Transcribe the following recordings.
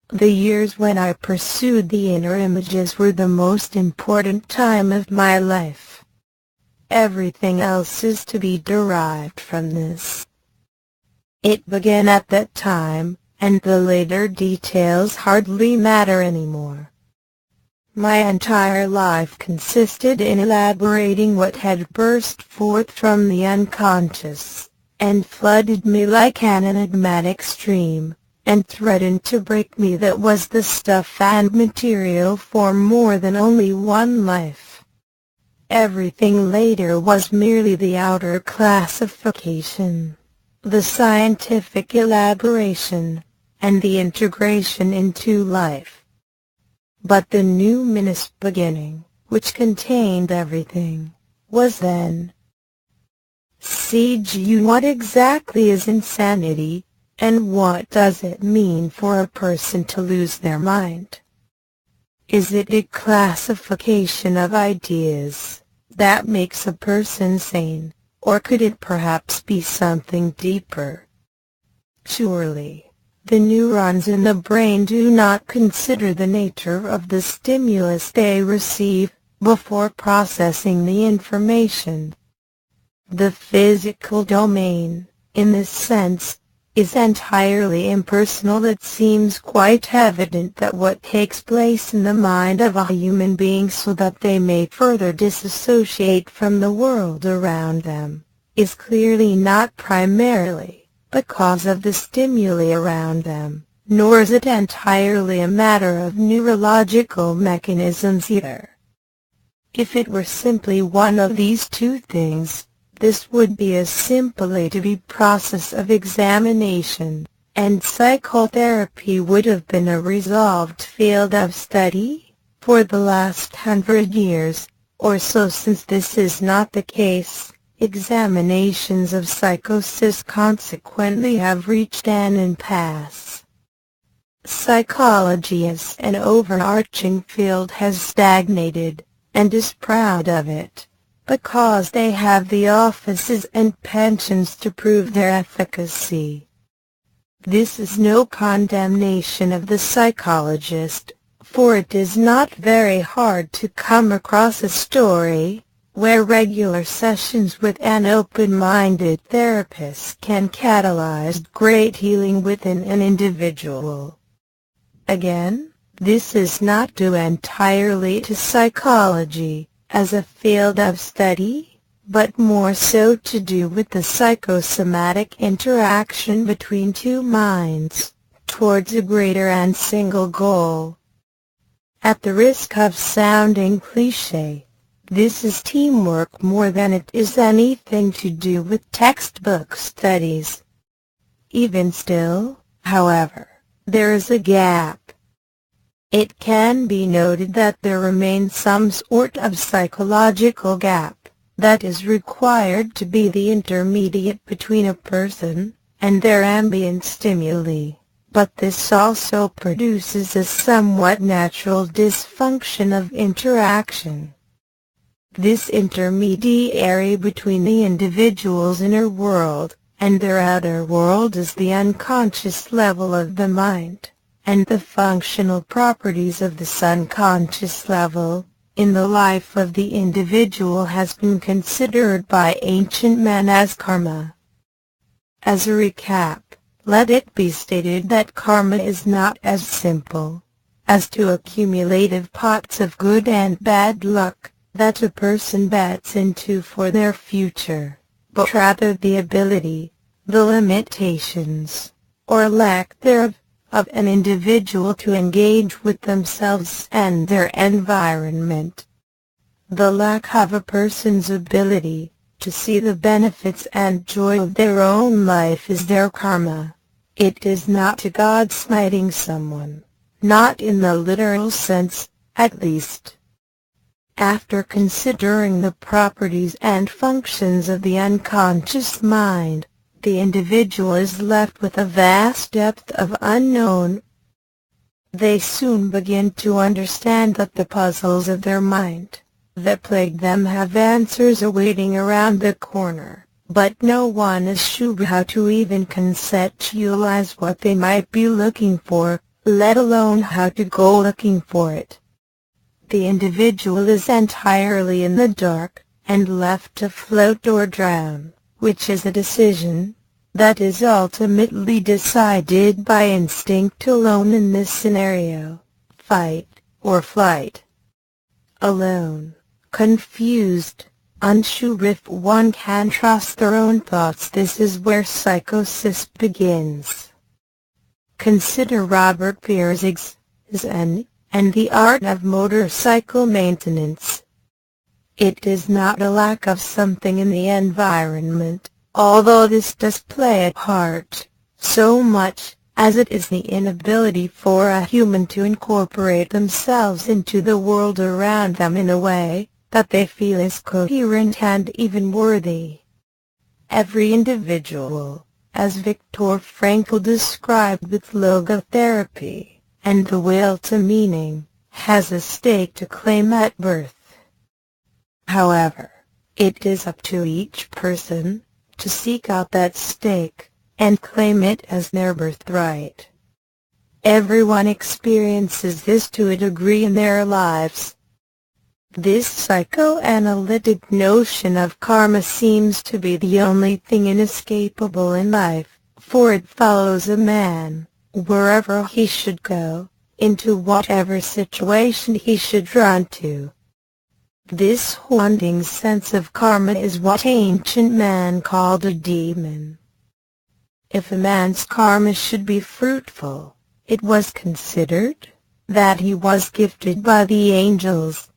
The years when I pursued the inner images were the most important time of my life. Everything else is to be derived from this. It began at that time, and the later details hardly matter anymore. My entire life consisted in elaborating what had burst forth from the unconscious, and flooded me like an enigmatic stream, and threatened to break me. That was the stuff and material for more than only one life. Everything later was merely the outer classification, the scientific elaboration, and the integration into life. But the numinous beginning, which contained everything, was then. CG. What exactly is insanity, and what does it mean for a person to lose their mind? Is it a classification of ideas that makes a person sane, or could it perhaps be something deeper? Surely, the neurons in the brain do not consider the nature of the stimulus they receive before processing the information. The physical domain, in this sense, is entirely impersonal. It seems quite evident that what takes place in the mind of a human being so that they may further disassociate from the world around them, is clearly not primarily because of the stimuli around them, nor is it entirely a matter of neurological mechanisms either. If it were simply one of these two things, this would be a simple A-to-B process of examination, and psychotherapy would have been a resolved field of study for the last 100 years or so. Since this is not the case, examinations of psychosis consequently have reached an impasse. Psychology as an overarching field has stagnated, and is proud of it, because they have the offices and pensions to prove their efficacy. This is no condemnation of the psychologist, for it is not very hard to come across a story where regular sessions with an open-minded therapist can catalyze great healing within an individual. Again, this is not due entirely to psychology as a field of study, but more so to do with the psychosomatic interaction between two minds, towards a greater and single goal. At the risk of sounding cliché, this is teamwork more than it is anything to do with textbook studies. Even still, however, there is a gap. It can be noted that there remains some sort of psychological gap that is required to be the intermediate between a person and their ambient stimuli, but this also produces a somewhat natural dysfunction of interaction. This intermediary between the individual's inner world and their outer world is the unconscious level of the mind, and the functional properties of this unconscious level in the life of the individual has been considered by ancient men as karma. As a recap, let it be stated that karma is not as simple as two accumulative pots of good and bad luck that a person bets into for their future, but rather the ability, the limitations, or lack thereof, of an individual to engage with themselves and their environment. The lack of a person's ability to see the benefits and joy of their own life is their karma. It is not to God smiting someone, not in the literal sense, at least. After considering the properties and functions of the unconscious mind, the individual is left with a vast depth of unknown. They soon begin to understand that the puzzles of their mind that plague them have answers awaiting around the corner, but no one is sure how to even conceptualize what they might be looking for, let alone how to go looking for it. The individual is entirely in the dark, and left to float or drown, which is a decision that is ultimately decided by instinct alone in this scenario: fight or flight. Alone, confused, unsure if one can trust their own thoughts, this is where psychosis begins. Consider Robert Pirsig's Zen and the Art of Motorcycle Maintenance. It is not a lack of something in the environment, although this does play a part, so much as it is the inability for a human to incorporate themselves into the world around them in a way that they feel is coherent and even worthy. Every individual, as Viktor Frankl described with logotherapy, and the will to meaning, has a stake to claim at birth. However, it is up to each person to seek out that stake and claim it as their birthright. Everyone experiences this to a degree in their lives. This psychoanalytic notion of karma seems to be the only thing inescapable in life, for it follows a man wherever he should go, into whatever situation he should run to. This haunting sense of karma is what ancient man called a demon. If a man's karma should be fruitful, it was considered that he was gifted by the angels.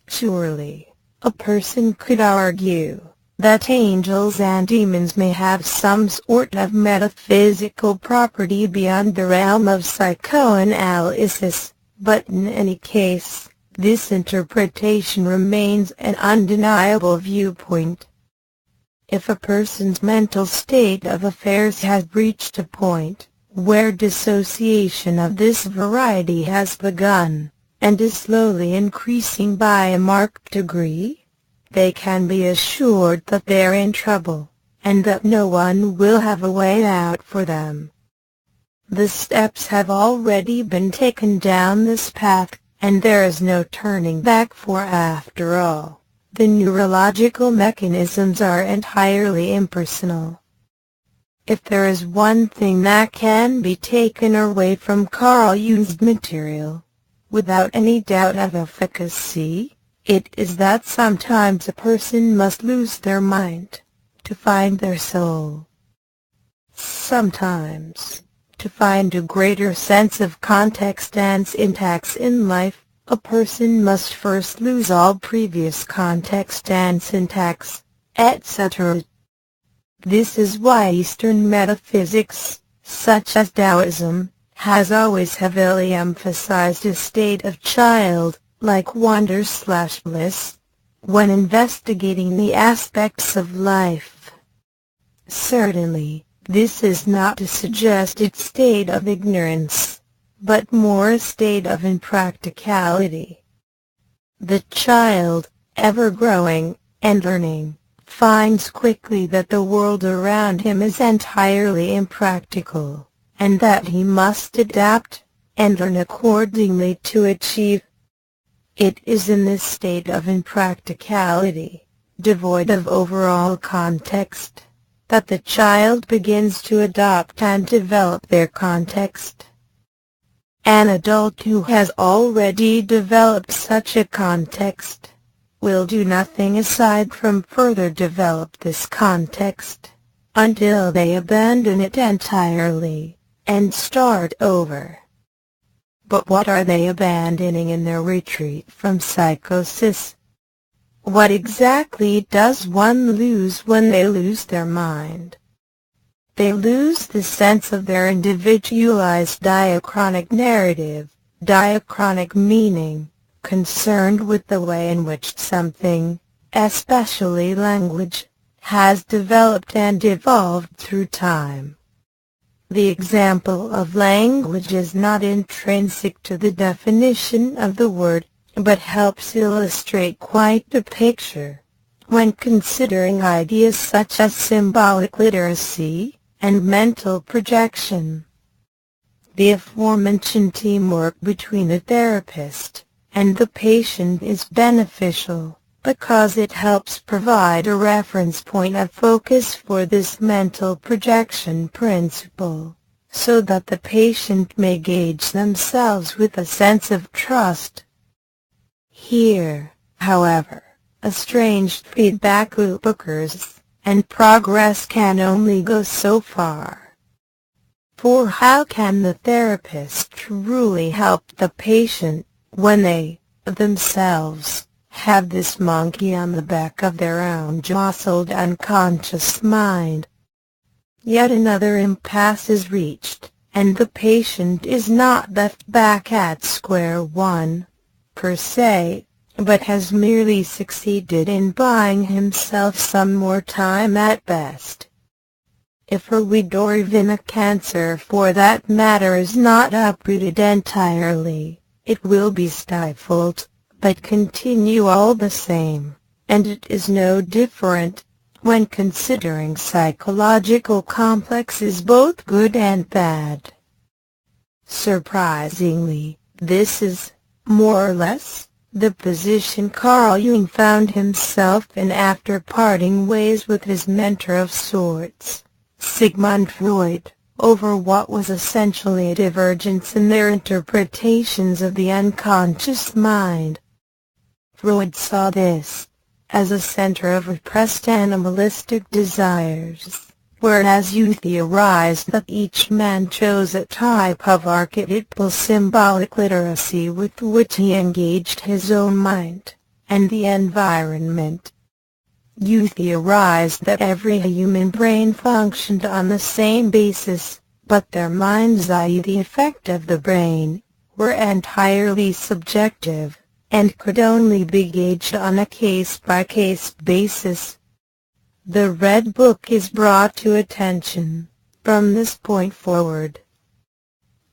Surely, a person could argue that angels and demons may have some sort of metaphysical property beyond the realm of psychoanalysis, but in any case, this interpretation remains an undeniable viewpoint. If a person's mental state of affairs has reached a point where dissociation of this variety has begun, and is slowly increasing by a marked degree, they can be assured that they're in trouble, and that no one will have a way out for them. The steps have already been taken down this path, and there is no turning back, for after all, the neurological mechanisms are entirely impersonal. If there is one thing that can be taken away from Carl Jung's material, without any doubt of efficacy, it is that sometimes a person must lose their mind to find their soul. Sometimes, to find a greater sense of context and syntax in life, a person must first lose all previous context and syntax, etc. This is why Eastern metaphysics, such as Taoism, has always heavily emphasized a state of child-like wonder/bliss when investigating the aspects of life. Certainly, this is not a suggested state of ignorance, but more a state of impracticality. The child, ever growing and learning, finds quickly that the world around him is entirely impractical, and that he must adapt and learn accordingly to achieve. It is in this state of impracticality, devoid of overall context, that the child begins to adopt and develop their context. An adult who has already developed such a context will do nothing aside from further develop this context, until they abandon it entirely and start over. But what are they abandoning in their retreat from psychosis? What exactly does one lose when they lose their mind? They lose the sense of their individualized diachronic narrative, diachronic meaning, concerned with the way in which something, especially language, has developed and evolved through time. The example of language is not intrinsic to the definition of the word, but helps illustrate quite the picture, when considering ideas such as symbolic literacy and mental projection. The aforementioned teamwork between the therapist and the patient is beneficial, because it helps provide a reference point of focus for this mental projection principle, so that the patient may gauge themselves with a sense of trust. Here, however, a strange feedback loop occurs, and progress can only go so far. For how can the therapist truly help the patient when they, themselves, have this monkey on the back of their own jostled unconscious mind? Yet another impasse is reached, and the patient is not left back at square one, per se, but has merely succeeded in buying himself some more time at best. If a weed or even a cancer for that matter is not uprooted entirely, it will be stifled, but continue all the same, and it is no different, when considering psychological complexes both good and bad. Surprisingly, this is, more or less, the position Carl Jung found himself in after parting ways with his mentor of sorts, Sigmund Freud, over what was essentially a divergence in their interpretations of the unconscious mind. Freud saw this as a center of repressed animalistic desires, whereas Jung theorized that each man chose a type of archetypal symbolic literacy with which he engaged his own mind and the environment. Jung theorized that every human brain functioned on the same basis, but their minds, i.e. the effect of the brain, were entirely subjective, and could only be gauged on a case-by-case basis. The Red Book is brought to attention, from this point forward.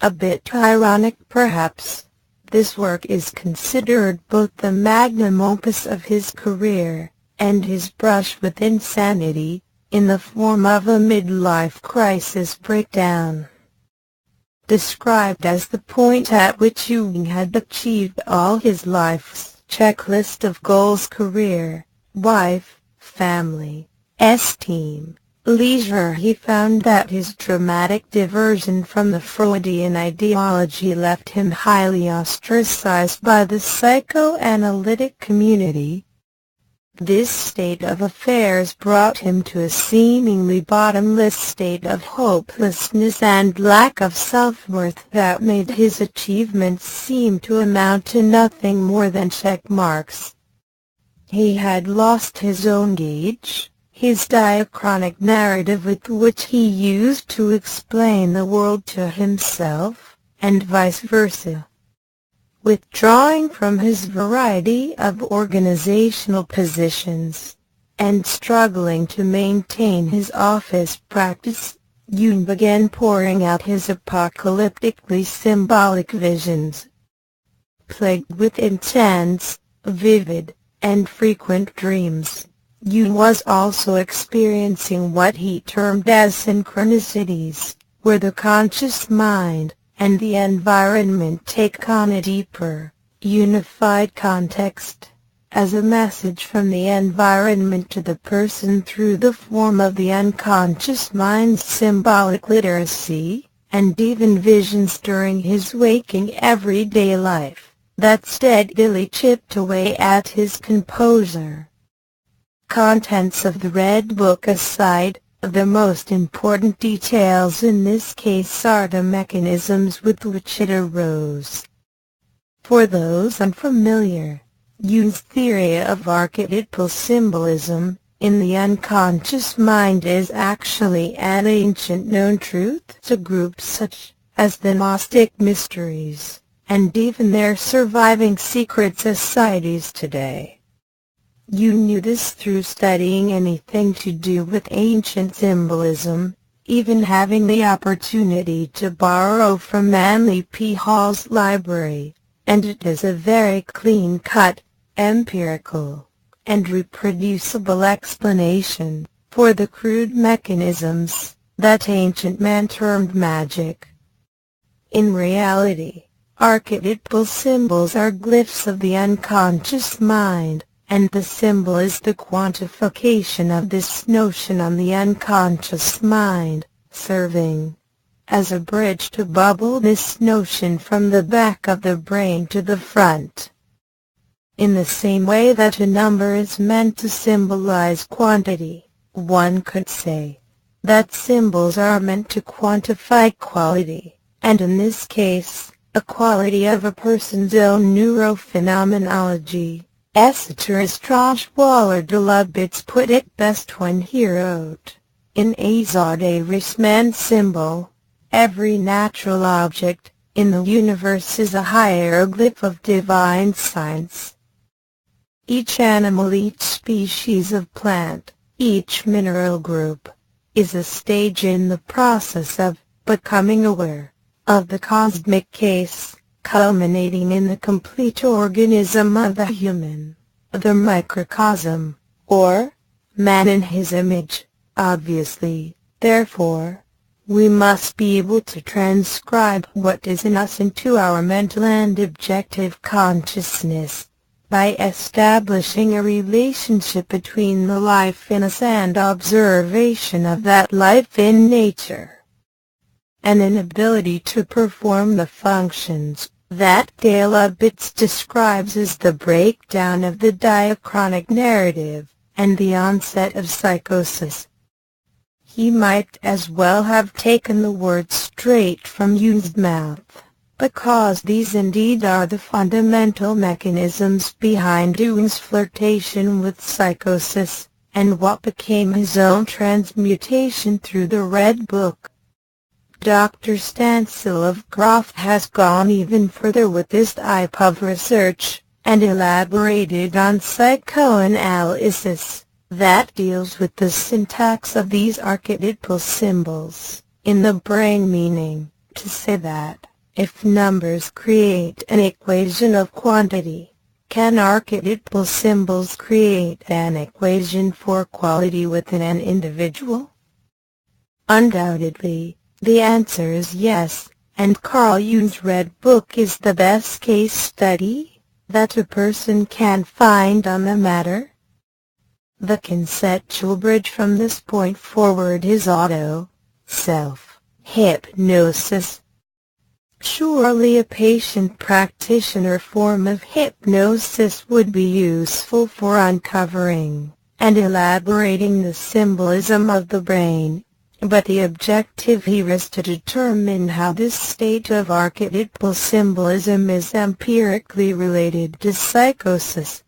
A bit ironic perhaps, this work is considered both the magnum opus of his career, and his brush with insanity, in the form of a midlife crisis breakdown. Described as the point at which Jung had achieved all his life's checklist of goals: career, wife, family, esteem, leisure, he found that his dramatic diversion from the Freudian ideology left him highly ostracized by the psychoanalytic community. This state of affairs brought him to a seemingly bottomless state of hopelessness and lack of self-worth that made his achievements seem to amount to nothing more than check marks. He had lost his own gauge, his diachronic narrative with which he used to explain the world to himself, and vice versa. Withdrawing from his variety of organizational positions, and struggling to maintain his office practice, Jung began pouring out his apocalyptically symbolic visions. Plagued with intense, vivid, and frequent dreams, Jung was also experiencing what he termed as synchronicities, where the conscious mind and the environment take on a deeper, unified context, as a message from the environment to the person through the form of the unconscious mind's symbolic literacy, and even visions during his waking everyday life, that steadily chipped away at his composure. Contents of the Red Book aside, the most important details in this case are the mechanisms with which it arose. For those unfamiliar, Jung's theory of archetypal symbolism in the unconscious mind is actually an ancient known truth to groups such as the Gnostic Mysteries, and even their surviving secret societies today. Jung knew this through studying anything to do with ancient symbolism, even having the opportunity to borrow from Manly P. Hall's library, and it is a very clean-cut, empirical, and reproducible explanation for the crude mechanisms that ancient man termed magic. In reality, archetypal symbols are glyphs of the unconscious mind, and the symbol is the quantification of this notion on the unconscious mind, serving as a bridge to bubble this notion from the back of the brain to the front. In the same way that a number is meant to symbolize quantity, one could say that symbols are meant to quantify quality, and in this case, a quality of a person's own neurophenomenology. Esther Waller-de-Lubitz put it best when he wrote, in Azadeh Risman symbol, every natural object in the universe is a hieroglyph of divine science. Each animal, each species of plant, each mineral group, is a stage in the process of becoming aware of the cosmic case, culminating in the complete organism of the human, the microcosm, or man in his image. Obviously, therefore, we must be able to transcribe what is in us into our mental and objective consciousness, by establishing a relationship between the life in us and observation of that life in nature. An inability to perform the functions that de-Lubitz describes as the breakdown of the diachronic narrative, and the onset of psychosis. He might as well have taken the words straight from Jung's mouth, because these indeed are the fundamental mechanisms behind Jung's flirtation with psychosis, and what became his own transmutation through the Red Book. Dr. Stanislav Grof has gone even further with this type of research, and elaborated on psychoanalysis that deals with the syntax of these archetypal symbols in the brain, meaning to say that, if numbers create an equation of quantity, can archetypal symbols create an equation for quality within an individual? Undoubtedly, the answer is yes, and Carl Jung's Red Book is the best case study that a person can find on the matter. The conceptual bridge from this point forward is self-hypnosis. Surely a patient practitioner form of hypnosis would be useful for uncovering and elaborating the symbolism of the brain, but the objective here is to determine how this state of archetypal symbolism is empirically related to psychosis.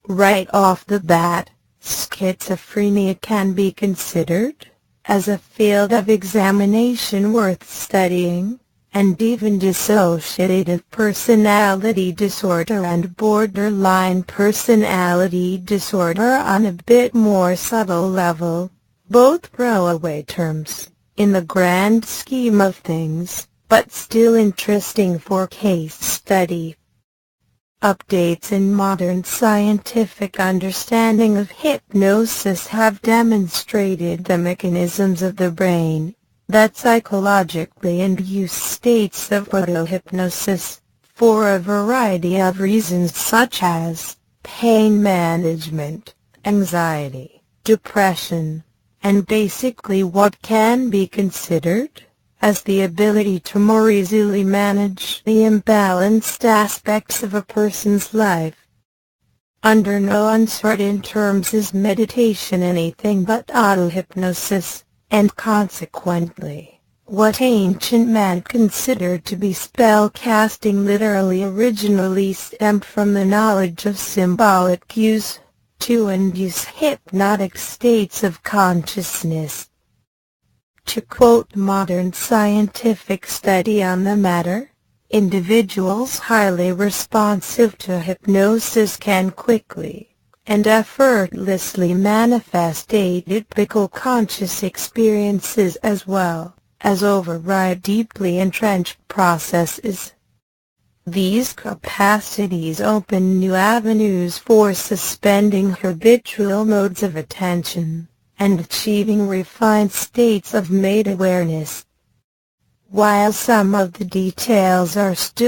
Right off the bat, schizophrenia can be considered as a field of examination worth studying, and even dissociative personality disorder and borderline personality disorder on a bit more subtle level, both throwaway terms in the grand scheme of things, but still interesting for case study. Updates in modern scientific understanding of hypnosis have demonstrated the mechanisms of the brain that psychologically induce states of autohypnosis, for a variety of reasons such as pain management, anxiety, depression, and basically what can be considered as the ability to more easily manage the imbalanced aspects of a person's life. Under no uncertain terms is meditation anything but autohypnosis, and consequently, what ancient man considered to be spell-casting literally originally stemmed from the knowledge of symbolic cues to induce hypnotic states of consciousness. To quote modern scientific study on the matter, individuals highly responsive to hypnosis can quickly and effortlessly manifest atypical conscious experiences as well as override deeply entrenched processes. These capacities open new avenues for suspending habitual modes of attention and achieving refined states of made awareness. while some of the details are still